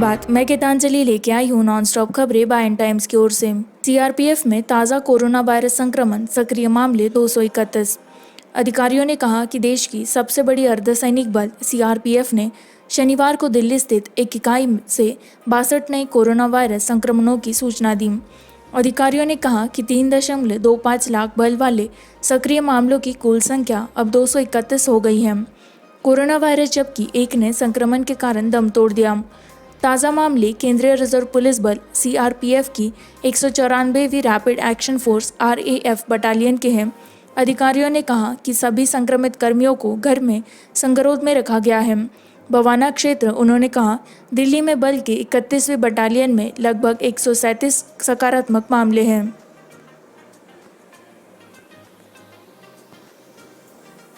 बाद मैं गीतांजलि लेके आई हूँ नॉन स्टॉप खबरें बाय एंड टाइम्स की ओर से। सीआरपीएफ में ताज़ा कोरोना वायरस संक्रमण, सक्रिय मामले 231। अधिकारियों ने कहा कि देश की सबसे बड़ी अर्धसैनिक बल सीआरपीएफ ने शनिवार को दिल्ली स्थित एक इकाई से 62 नए कोरोना वायरस संक्रमणों की सूचना दी। अधिकारियों ने कहा कि 3.25 लाख बल वाले सक्रिय मामलों की कुल संख्या अब 231 हो गई है। कोरोना वायरस जबकि एक ने संक्रमण के कारण दम तोड़ दिया। ताज़ा मामले केंद्रीय रिजर्व पुलिस बल सीआरपीएफ की 194वीं rapid action force RAF battalion के हैं। अधिकारियों ने कहा कि सभी संक्रमित कर्मियों को घर में संगरोध में रखा गया है। बवाना क्षेत्र उन्होंने कहा, दिल्ली में बल के 31वीं बटालियन में लगभग 137 सकारात्मक मामले हैं।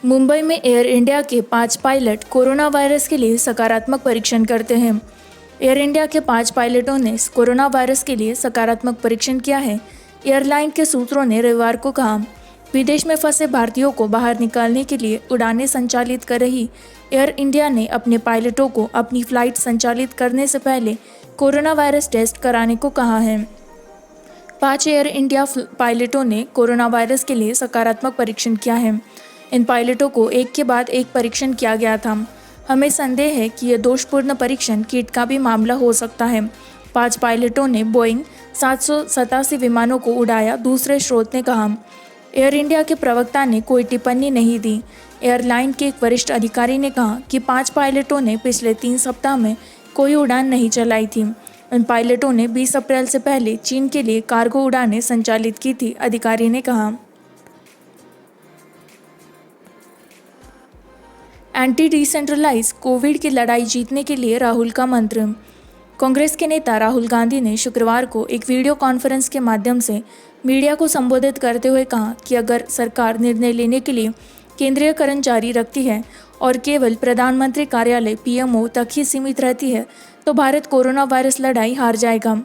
मुंबई में एयर इंडिया के 5 पायलट कोरोना वायरस के लिए सकारात्मक परीक्षण करते हैं। एयर इंडिया के 5 पायलटों ने कोरोना वायरस के लिए सकारात्मक परीक्षण किया है। एयरलाइन के सूत्रों ने रविवार को कहा, विदेश में फंसे भारतीयों को बाहर निकालने के लिए उड़ानें संचालित कर रही एयर इंडिया ने अपने पायलटों को अपनी फ्लाइट संचालित करने से पहले कोरोना वायरस टेस्ट कराने को कहा है। 5 एयर इंडिया पायलटों ने कोरोना वायरस के लिए सकारात्मक परीक्षण किया है। इन पायलटों को एक के बाद एक परीक्षण किया गया था। हमें संदेह है कि यह दोषपूर्ण परीक्षण किट का भी मामला हो सकता है। 5 पायलटों ने बोइंग 787 विमानों को उड़ाया, दूसरे स्रोत ने कहा। एयर इंडिया के प्रवक्ता ने कोई टिप्पणी नहीं दी। एयरलाइन के एक वरिष्ठ अधिकारी ने कहा कि 5 पायलटों ने पिछले 3 सप्ताह में कोई उड़ान नहीं चलाई थी। इन पायलटों ने 20 अप्रैल से पहले चीन के लिए कार्गो उड़ानें संचालित की थी, अधिकारी ने कहा। एंटी डिसेंट्रलाइज कोविड की लड़ाई जीतने के लिए राहुल का मंत्र। कांग्रेस के नेता राहुल गांधी ने शुक्रवार को एक वीडियो कॉन्फ्रेंस के माध्यम से मीडिया को संबोधित करते हुए कहा कि अगर सरकार निर्णय लेने के लिए केंद्रीयकरण जारी रखती है और केवल प्रधानमंत्री कार्यालय पीएमओ तक ही सीमित रहती है तो भारत कोरोना वायरस लड़ाई हार जाएगा।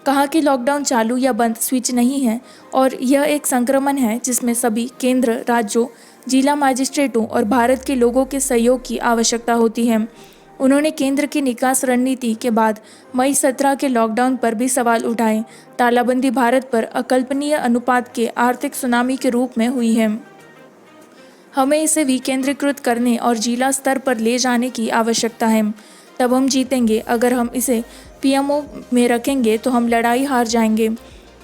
कहा कि लॉकडाउन चालू या बंद स्विच नहीं है और यह एक संक्रमण है जिसमें सभी केंद्र, राज्यों, जिला मजिस्ट्रेटों और भारत के लोगों के सहयोग की आवश्यकता होती है। उन्होंने केंद्र की निकास रणनीति के बाद मई 17 के लॉकडाउन पर भी सवाल उठाए। तालाबंदी भारत पर अकल्पनीय अनुपात के आर्थिक सुनामी के रूप में हुई है। हमें इसे विकेंद्रीकृत करने और जिला स्तर पर ले जाने की आवश्यकता है, तब हम जीतेंगे। अगर हम इसे पीएमओ में रखेंगे तो हम लड़ाई हार जाएंगे।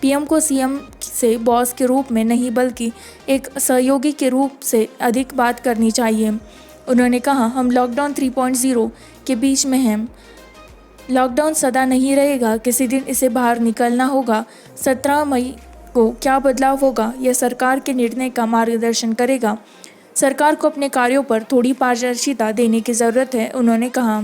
पीएम को सीएम से बॉस के रूप में नहीं बल्कि एक सहयोगी के रूप से अधिक बात करनी चाहिए। उन्होंने कहा, हम लॉकडाउन 3.0 के बीच में हैं। लॉकडाउन सदा नहीं रहेगा, किसी दिन इसे बाहर निकलना होगा। 17 मई को क्या बदलाव होगा, यह सरकार के निर्णय का मार्गदर्शन करेगा। सरकार को अपने कार्यों पर थोड़ी पारदर्शिता देने की ज़रूरत है, उन्होंने कहा।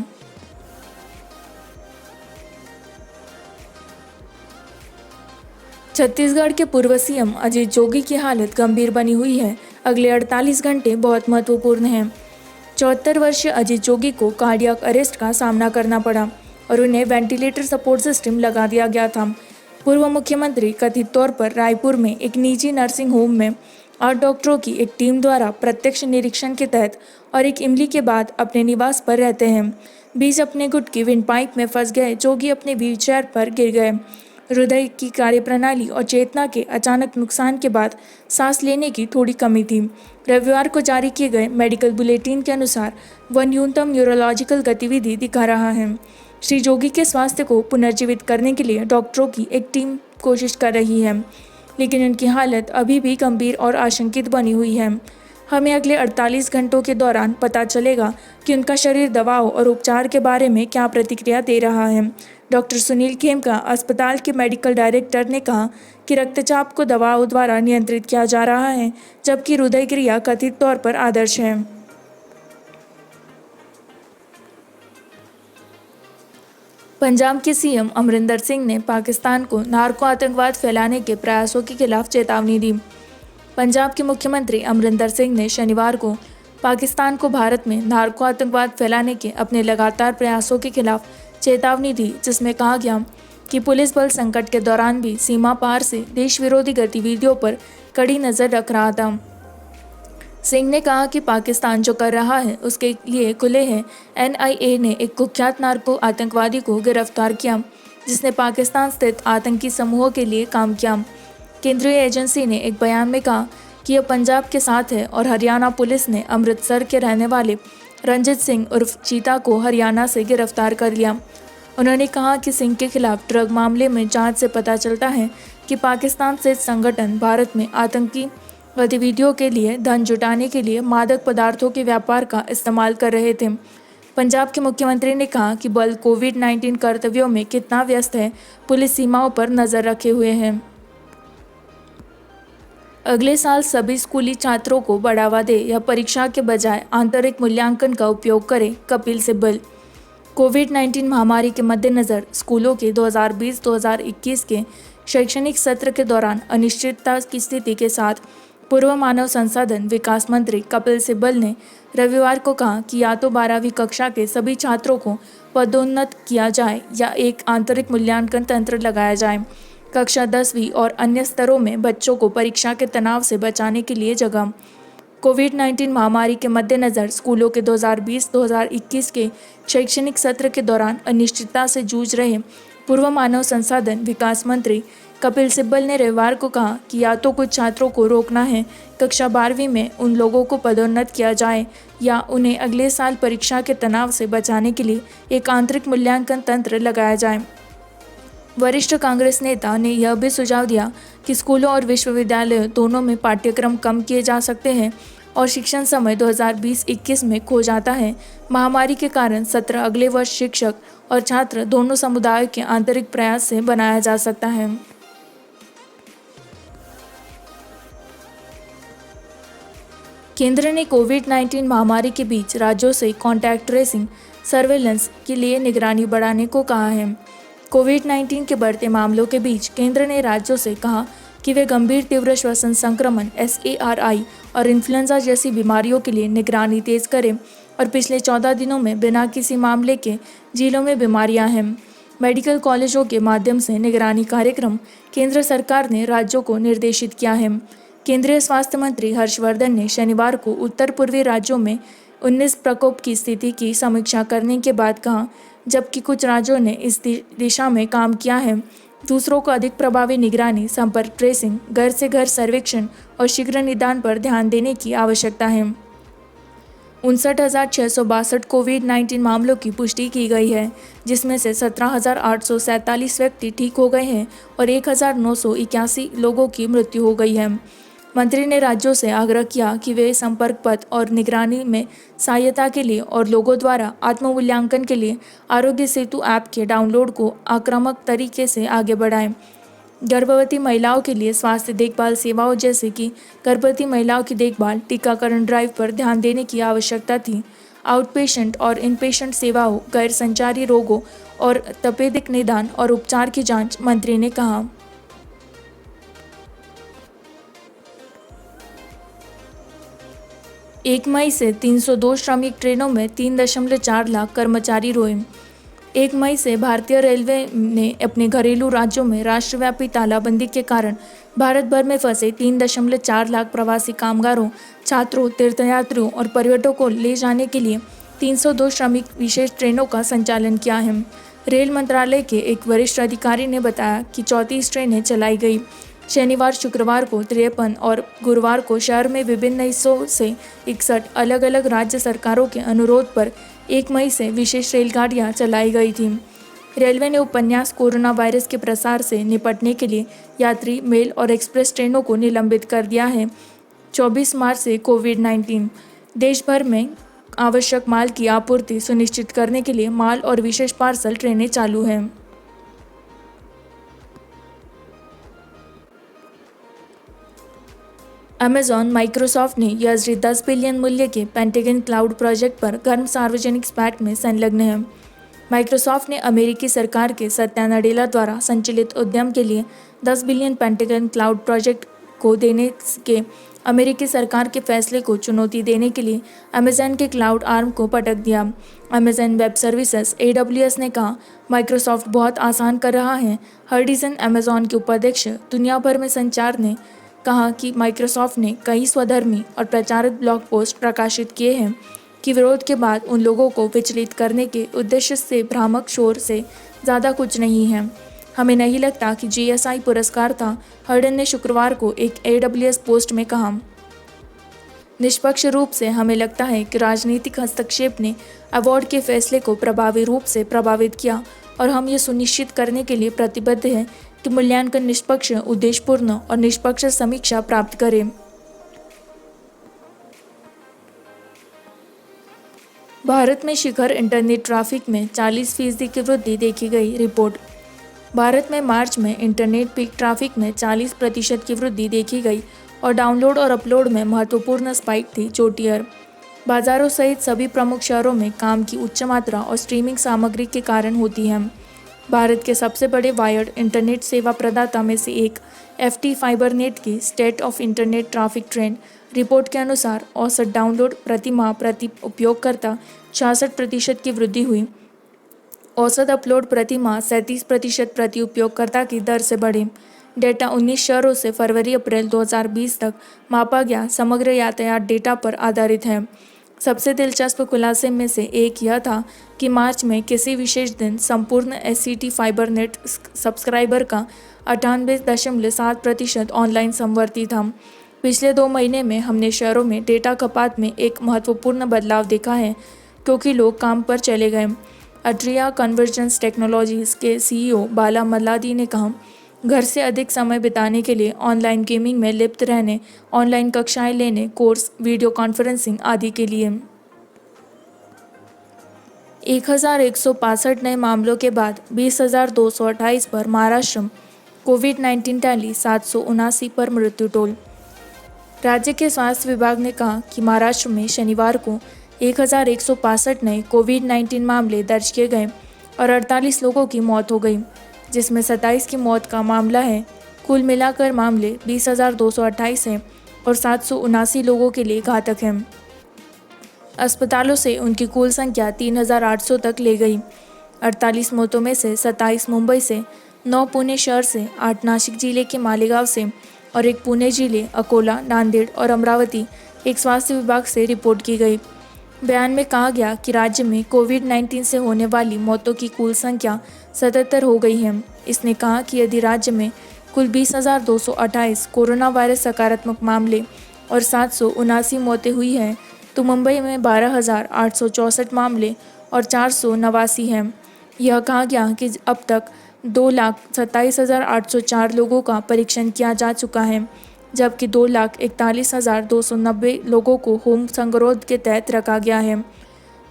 छत्तीसगढ़ के पूर्व सीएम अजीत जोगी की हालत गंभीर बनी हुई है। अगले 48 घंटे बहुत महत्वपूर्ण हैं। 74 वर्षीय अजीत जोगी को कार्डियक अरेस्ट का सामना करना पड़ा और उन्हें वेंटिलेटर सपोर्ट सिस्टम लगा दिया गया था। पूर्व मुख्यमंत्री कथित तौर पर रायपुर में एक निजी नर्सिंग होम में 8 डॉक्टरों की एक टीम द्वारा प्रत्यक्ष निरीक्षण के तहत और एक इमली के बाद अपने निवास पर रहते हैं। बीच अपने गुट की विंड पाइप में फंस गए जोगी अपने व्हीलचेयर पर गिर गए। हृदय की कार्यप्रणाली और चेतना के अचानक नुकसान के बाद सांस लेने की थोड़ी कमी थी। रविवार को जारी किए गए मेडिकल बुलेटिन के अनुसार वह न्यूनतम न्यूरोलॉजिकल गतिविधि दिखा रहा है। श्री जोगी के स्वास्थ्य को पुनर्जीवित करने के लिए डॉक्टरों की एक टीम कोशिश कर रही है, लेकिन उनकी हालत अभी भी गंभीर और आशंकित बनी हुई है। हमें अगले 48 घंटों के दौरान पता चलेगा कि उनका शरीर दवाओं और उपचार के बारे में क्या प्रतिक्रिया दे रहा है। डॉक्टर सुनील खेमका, अस्पताल के मेडिकल डायरेक्टर, ने कहा कि रक्तचाप को दवाओं द्वारा नियंत्रित किया जा रहा है, जबकि हृदय क्रिया कथित तौर पर आदर्श है। पंजाब के सीएम अमरिंदर सिंह ने पाकिस्तान को नार्को आतंकवाद फैलाने के प्रयासों के खिलाफ चेतावनी दी। पंजाब के मुख्यमंत्री अमरिंदर सिंह ने शनिवार को पाकिस्तान को भारत में नार्को आतंकवाद फैलाने के अपने लगातार प्रयासों के खिलाफ चेतावनी दी, जिसमें कहा गया कि पुलिस बल संकट के दौरान भी सीमा पार से देश विरोधी गतिविधियों पर कड़ी नज़र रख रहा था। सिंह ने कहा कि पाकिस्तान जो कर रहा है उसके लिए खुले हैं। एनआईए ने एक कुख्यात नार्को आतंकवादी को गिरफ्तार किया जिसने पाकिस्तान स्थित आतंकी समूहों के लिए काम किया। केंद्रीय एजेंसी ने एक बयान में कहा कि यह पंजाब के साथ है और हरियाणा पुलिस ने अमृतसर के रहने वाले रंजित सिंह उर्फ चीता को हरियाणा से गिरफ्तार कर लिया। उन्होंने कहा कि सिंह के खिलाफ ड्रग मामले में जांच से पता चलता है कि पाकिस्तान से संगठन भारत में आतंकी गतिविधियों के लिए धन जुटाने के लिए मादक पदार्थों के व्यापार का इस्तेमाल कर रहे थे। पंजाब के मुख्यमंत्री ने कहा कि बल कोविड-19 कर्तव्यों में कितना व्यस्त है, पुलिस सीमाओं पर नजर रखे हुए हैं। अगले साल सभी स्कूली छात्रों को बढ़ावा दे या परीक्षा के बजाय आंतरिक मूल्यांकन का उपयोग करें, कपिल सिब्बल। कोविड-19 महामारी के मद्देनज़र स्कूलों के 2020-2021 के शैक्षणिक सत्र के दौरान अनिश्चितता की स्थिति के साथ पूर्व मानव संसाधन विकास मंत्री कपिल सिब्बल ने रविवार को कहा कि या तो 12वीं कक्षा के सभी छात्रों को पदोन्नत किया जाए या एक आंतरिक मूल्यांकन तंत्र लगाया जाए। कक्षा 10वीं और अन्य स्तरों में बच्चों को परीक्षा के तनाव से बचाने के लिए जगह। कोविड-19 महामारी के मद्देनज़र स्कूलों के 2020-2021 के शैक्षणिक सत्र के दौरान अनिश्चितता से जूझ रहे पूर्व मानव संसाधन विकास मंत्री कपिल सिब्बल ने रविवार को कहा कि या तो कुछ छात्रों को रोकना है, कक्षा 12वीं में उन लोगों को पदोन्नत किया जाए या उन्हें अगले साल परीक्षा के तनाव से बचाने के लिए एक आंतरिक मूल्यांकन तंत्र लगाया जाए। वरिष्ठ कांग्रेस नेता ने यह भी सुझाव दिया कि स्कूलों और विश्वविद्यालयों दोनों में पाठ्यक्रम कम किए जा सकते हैं और शिक्षण समय 2020-21 में खो जाता है। महामारी के कारण सत्र अगले वर्ष शिक्षक और छात्र दोनों समुदायों के आंतरिक प्रयास से बनाया जा सकता है। केंद्र ने कोविड-19 महामारी के बीच राज्यों से कॉन्टैक्ट ट्रेसिंग सर्वेलेंस के लिए निगरानी बढ़ाने को कहा है। कोविड-19 के बढ़ते मामलों के बीच केंद्र ने राज्यों से कहा कि वे गंभीर तीव्र श्वसन संक्रमण SARI और इन्फ्लुएंजा जैसी बीमारियों के लिए निगरानी तेज करें और पिछले 14 दिनों में बिना किसी मामले के जिलों में बीमारियां हैं। मेडिकल कॉलेजों के माध्यम से निगरानी कार्यक्रम केंद्र सरकार ने राज्यों को निर्देशित किया है। केंद्रीय स्वास्थ्य मंत्री हर्षवर्धन ने शनिवार को उत्तर पूर्वी राज्यों में 19 प्रकोप की स्थिति की समीक्षा करने के बाद कहा, जबकि कुछ राज्यों ने इस दिशा में काम किया है, दूसरों को अधिक प्रभावी निगरानी, संपर्क ट्रेसिंग, घर से घर सर्वेक्षण और शीघ्र निदान पर ध्यान देने की आवश्यकता है। 59,662 कोविड-19 मामलों की पुष्टि की गई है, जिसमें से 17,847 व्यक्ति ठीक हो गए हैं और 1,981 लोगों की मृत्यु हो गई है। मंत्री ने राज्यों से आग्रह किया कि वे संपर्क पथ और निगरानी में सहायता के लिए और लोगों द्वारा आत्म-मूल्यांकन के लिए आरोग्य सेतु ऐप के डाउनलोड को आक्रामक तरीके से आगे बढ़ाएं। गर्भवती महिलाओं के लिए स्वास्थ्य देखभाल सेवाओं जैसे कि गर्भवती महिलाओं की देखभाल, टीकाकरण ड्राइव पर ध्यान देने की आवश्यकता थी। आउटपेशेंट और इनपेशेंट सेवाओं, गैर संचारी रोगों और तपेदिक निदान और उपचार की जांच, मंत्री ने कहा। एक मई से 302 श्रमिक ट्रेनों में 3.4 लाख कर्मचारी रोए। 1 मई से भारतीय रेलवे ने अपने घरेलू राज्यों में राष्ट्रव्यापी तालाबंदी के कारण भारत भर में फंसे 3.4 लाख प्रवासी कामगारों, छात्रों, तीर्थयात्रियों और पर्यटकों को ले जाने के लिए 302 श्रमिक विशेष ट्रेनों का संचालन किया है। रेल मंत्रालय के एक वरिष्ठ अधिकारी ने बताया कि 34 ट्रेनें चलाई गई। शनिवार, शुक्रवार को 53 और गुरुवार को शहर में विभिन्न हिस्सों से 61 अलग अलग राज्य सरकारों के अनुरोध पर 1 मई से विशेष रेलगाड़ियां चलाई गई थीं। रेलवे ने उपन्यास कोरोना वायरस के प्रसार से निपटने के लिए यात्री, मेल और एक्सप्रेस ट्रेनों को निलंबित कर दिया है। 24 मार्च से कोविड-19 देश भर में आवश्यक माल की आपूर्ति सुनिश्चित करने के लिए माल और विशेष पार्सल ट्रेनें चालू हैं। अमेजॉन माइक्रोसॉफ्ट ने $10 बिलियन मूल्य के पेंटागन क्लाउड प्रोजेक्ट पर गर्म सार्वजनिक स्पैट में संलग्न है। माइक्रोसॉफ्ट ने अमेरिकी सरकार के सत्या नडेला द्वारा संचालित उद्यम के लिए 10 बिलियन पेंटागन क्लाउड प्रोजेक्ट को देने के अमेरिकी सरकार के फैसले को चुनौती देने के लिए अमेजन के क्लाउड आर्म को पटक दिया। अमेजन वेब सर्विसेज AWS ने कहा, माइक्रोसॉफ्ट बहुत आसान कर रहा है। हर्डिसन, अमेजॉन के उपाध्यक्ष, दुनिया भर में संचार ने कहा कि माइक्रोसॉफ्ट ने कई स्वधर्मी और प्रचारित ब्लॉग पोस्ट प्रकाशित किए हैं कि विरोध के बाद उन लोगों को विचलित करने के उद्देश्य से भ्रामक शोर से ज़्यादा कुछ नहीं है। हमें नहीं लगता कि GSI पुरस्कार था, हर्डन ने शुक्रवार को एक AWS पोस्ट में कहा। निष्पक्ष रूप से हमें लगता है कि राजनीतिक हस्तक्षेप ने अवार्ड के फैसले को प्रभावी रूप से प्रभावित किया और हम ये सुनिश्चित करने के लिए प्रतिबद्ध हैं कि मूल्यांकन निष्पक्ष, उद्देश्यपूर्ण और निष्पक्ष समीक्षा प्राप्त करे। भारत में शिखर इंटरनेट ट्रैफिक में 40% की वृद्धि देखी गई। रिपोर्ट। भारत में मार्च में इंटरनेट पीक ट्रैफिक में 40% की वृद्धि देखी गई और डाउनलोड और अपलोड में महत्वपूर्ण स्पाइक थी। चोटियर बाजारों सहित सभी प्रमुख शहरों में काम की उच्च मात्रा और स्ट्रीमिंग सामग्री के कारण होती है। भारत के सबसे बड़े वायर्ड इंटरनेट सेवा प्रदाता में से एक FT फाइबरनेट की state of internet traffic trend report के अनुसार औसत डाउनलोड प्रति माह प्रति उपयोगकर्ता 66% की वृद्धि हुई। औसत अपलोड प्रति माह 37% प्रति उपयोगकर्ता की दर से बढ़े। डेटा 19 शहरों से फरवरी-अप्रैल 2020 तक मापा गया समग्र यातायात डेटा पर आधारित है। सबसे दिलचस्प खुलासे में से एक यह था कि मार्च में किसी विशेष दिन संपूर्ण SCT फाइबरनेट सब्सक्राइबर का 98.7% ऑनलाइन समवर्ती था। पिछले 2 महीने में हमने शहरों में डेटा खपात में एक महत्वपूर्ण बदलाव देखा है क्योंकि लोग काम पर चले गए। अट्रिया कन्वर्जेंस टेक्नोलॉजीज के CEO बाला मल्लादी ने कहा, घर से अधिक समय बिताने के लिए ऑनलाइन गेमिंग में लिप्त रहने, ऑनलाइन कक्षाएं लेने, कोर्स, वीडियो कॉन्फ्रेंसिंग आदि के लिए 1165 नए मामलों के बाद 20,228 पर महाराष्ट्र। कोविड-19 टैली 779 पर मृत्यु टोल। राज्य के स्वास्थ्य विभाग ने कहा कि महाराष्ट्र में शनिवार को 1165 नए कोविड-19 मामले दर्ज किए गए और 48 लोगों की मौत हो गई, जिसमें 27 की मौत का मामला है। कुल मिलाकर मामले 20,228 हैं और 779 लोगों के लिए घातक हैं। अस्पतालों से उनकी कुल संख्या 3,800 तक ले गई। 48 मौतों में से 27 मुंबई से, 9 पुणे शहर से, 8 नासिक जिले के मालेगांव से और 1 पुणे जिले, अकोला, नांदेड़ और अमरावती एक स्वास्थ्य विभाग से रिपोर्ट की गई। बयान में कहा गया कि राज्य में कोविड-19 से होने वाली मौतों की कुल संख्या 77 हो गई है। इसने कहा कि यदि राज्य में कुल 20,228 कोरोना वायरस सकारात्मक मामले और 779 मौतें हुई हैं, तो मुंबई में 12,864 मामले और 489 हैं। यह कहा गया कि अब तक 2,27,804 लोगों का परीक्षण किया जा चुका है, जबकि 2,41,290 लोगों को होम संगरोध के तहत रखा गया है।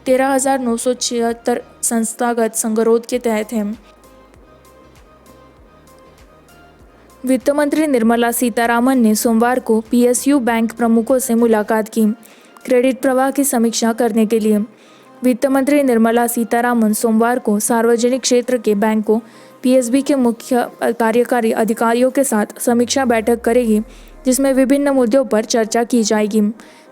13,976 संस्थागत संगरोध के तहत हैं। वित्त मंत्री निर्मला सीतारामन ने सोमवार को PSU बैंक प्रमुखों से मुलाकात की, क्रेडिट प्रवाह की समीक्षा करने के लिए। वित्त मंत्री निर्मला सीतारामन सोमवार को सार्वजनिक क्षेत्र के बैंकों PSB के मुख्य कार्यकारी अधिकारियों के साथ समीक्षा बैठक करेगी, जिसमें विभिन्न मुद्दों पर चर्चा की जाएगी।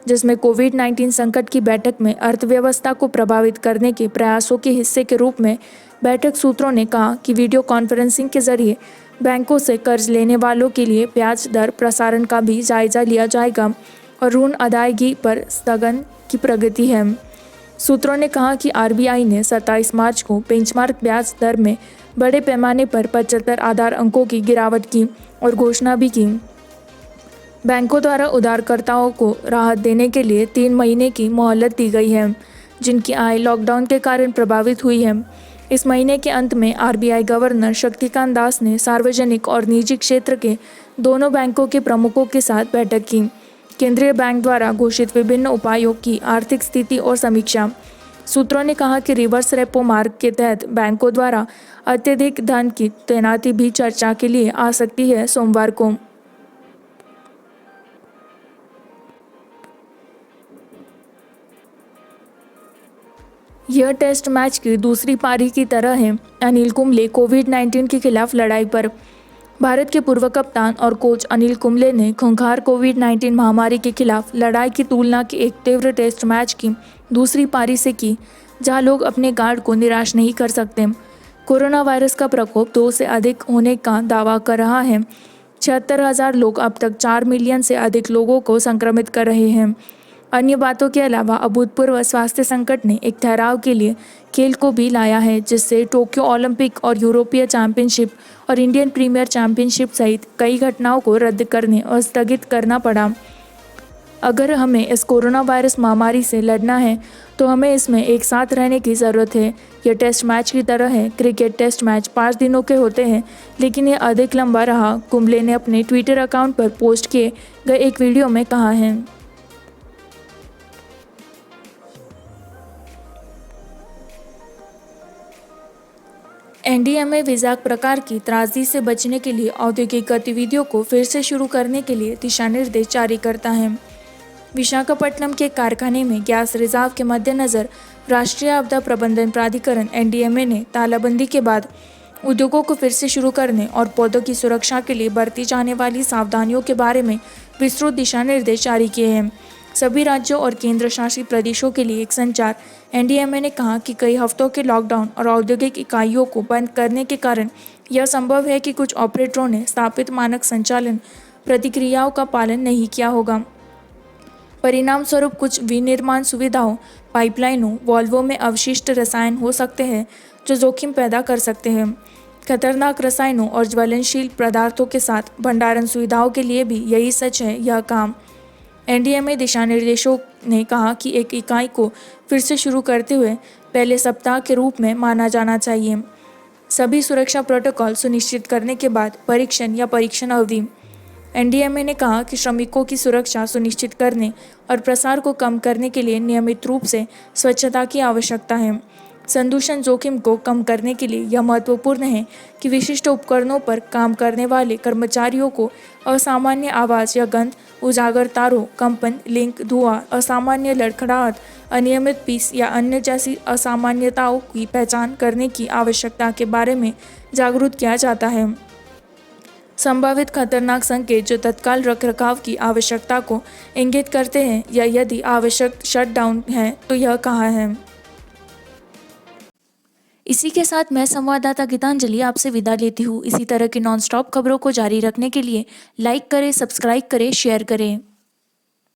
जिसमें कोविड-19 संकट की बैठक में अर्थव्यवस्था को प्रभावित करने के प्रयासों के हिस्से के रूप में बैठक सूत्रों ने कहा कि वीडियो कॉन्फ्रेंसिंग के जरिए बैंकों से कर्ज लेने वालों के लिए ब्याज दर प्रसारण का भी जायजा लिया जाएगा और ऋण अदायगी पर स्थगन की प्रगति है। सूत्रों ने कहा कि RBI ने 27 मार्च को बेंचमार्क ब्याज दर में बड़े पैमाने पर 75 आधार अंकों की गिरावट की और घोषणा भी की। बैंकों द्वारा उधारकर्ताओं को राहत देने के लिए 3 महीने की मोहलत दी गई है, जिनकी आय लॉकडाउन के कारण प्रभावित हुई है। इस महीने के अंत में RBI गवर्नर शक्तिकांत दास ने सार्वजनिक और निजी क्षेत्र के दोनों बैंकों के प्रमुखों के साथ बैठक की। केंद्रीय बैंक द्वारा घोषित विभिन्न उपायों की आर्थिक स्थिति और समीक्षा। सूत्रों ने कहा कि रिवर्स रेपो मार्ग के तहत बैंकों द्वारा अत्यधिक धन की तैनाती भी चर्चा के लिए आ सकती है। सोमवार को यह टेस्ट मैच की दूसरी पारी की तरह है। अनिल कुंबले कोविड-19 के खिलाफ लड़ाई पर। भारत के पूर्व कप्तान और कोच अनिल कुंबले ने खूंखार कोविड-19 महामारी के खिलाफ लड़ाई की तुलना की एक तीव्र टेस्ट मैच की दूसरी पारी से की, जहां लोग अपने गार्ड को निराश नहीं कर सकते। कोरोना वायरस का प्रकोप 2 से अधिक होने का दावा कर रहा है। 76,000 लोग अब तक 4 मिलियन से अधिक लोगों को संक्रमित कर रहे हैं। अन्य बातों के अलावा अभूतपूर्व स्वास्थ्य संकट ने एक ठहराव के लिए खेल को भी लाया है, जिससे टोक्यो ओलंपिक और यूरोपीय चैंपियनशिप और इंडियन प्रीमियर चैंपियनशिप सहित कई घटनाओं को रद्द करने और स्थगित करना पड़ा। अगर हमें इस कोरोना वायरस महामारी से लड़ना है तो हमें इसमें एक साथ रहने की ज़रूरत है। यह टेस्ट मैच की तरह है। क्रिकेट टेस्ट मैच 5 दिनों के होते हैं, लेकिन यह अधिक लंबा रहा, कुंबले ने अपने ट्विटर अकाउंट पर पोस्ट किए गए एक वीडियो में कहा है। एनडीएमए वीज़ा प्रकार की त्रासदी से बचने के लिए औद्योगिक गतिविधियों को फिर से शुरू करने के लिए दिशा निर्देश जारी करता है। विशाखापट्टनम के कारखाने में गैस रिजार्व के मद्देनज़र राष्ट्रीय आपदा प्रबंधन प्राधिकरण एनडीएमए ने तालाबंदी के बाद उद्योगों को फिर से शुरू करने और पौधों की सुरक्षा के लिए बरती जाने वाली सावधानियों के बारे में विस्तृत दिशा निर्देश जारी किए हैं। सभी राज्यों और केंद्र शासित प्रदेशों के लिए एक संचार एनडीएमए ने कहा कि कई हफ्तों के लॉकडाउन और औद्योगिक इकाइयों को बंद करने के कारण यह संभव है कि कुछ ऑपरेटरों ने स्थापित मानक संचालन प्रतिक्रियाओं का पालन नहीं किया होगा। परिणाम स्वरूप कुछ विनिर्माण सुविधाओं, पाइपलाइनों, वाल्वों में अवशिष्ट रसायन हो सकते हैं जो जोखिम पैदा कर सकते हैं। खतरनाक रसायनों और ज्वलनशील पदार्थों के साथ भंडारण सुविधाओं के लिए भी यही सच है। यह काम एनडीएमए दिशा निर्देशों ने कहा कि एक इकाई को फिर से शुरू करते हुए पहले सप्ताह के रूप में माना जाना चाहिए। सभी सुरक्षा प्रोटोकॉल सुनिश्चित करने के बाद परीक्षण या परीक्षण अवधि। एनडीएमए ने कहा कि श्रमिकों की सुरक्षा सुनिश्चित करने और प्रसार को कम करने के लिए नियमित रूप से स्वच्छता की आवश्यकता है। संदूषण जोखिम को कम करने के लिए यह महत्वपूर्ण है कि विशिष्ट उपकरणों पर काम करने वाले कर्मचारियों को असामान्य आवाज़ या गंध, उजागर तारों, कंपन, लिंक, धुआं, असामान्य लड़खड़ाहट, अनियमित पीस या अन्य जैसी असामान्यताओं की पहचान करने की आवश्यकता के बारे में जागरूक किया जाता है। संभावित खतरनाक संकेत जो तत्काल रखरखाव की आवश्यकता को इंगित करते हैं या यदि आवश्यक शटडाउन है तो यह कहाँ है। इसी के साथ मैं संवाददाता गीतांजलि आपसे विदा लेती हूँ। इसी तरह की नॉनस्टॉप खबरों को जारी रखने के लिए लाइक करें, सब्सक्राइब करें, शेयर करें।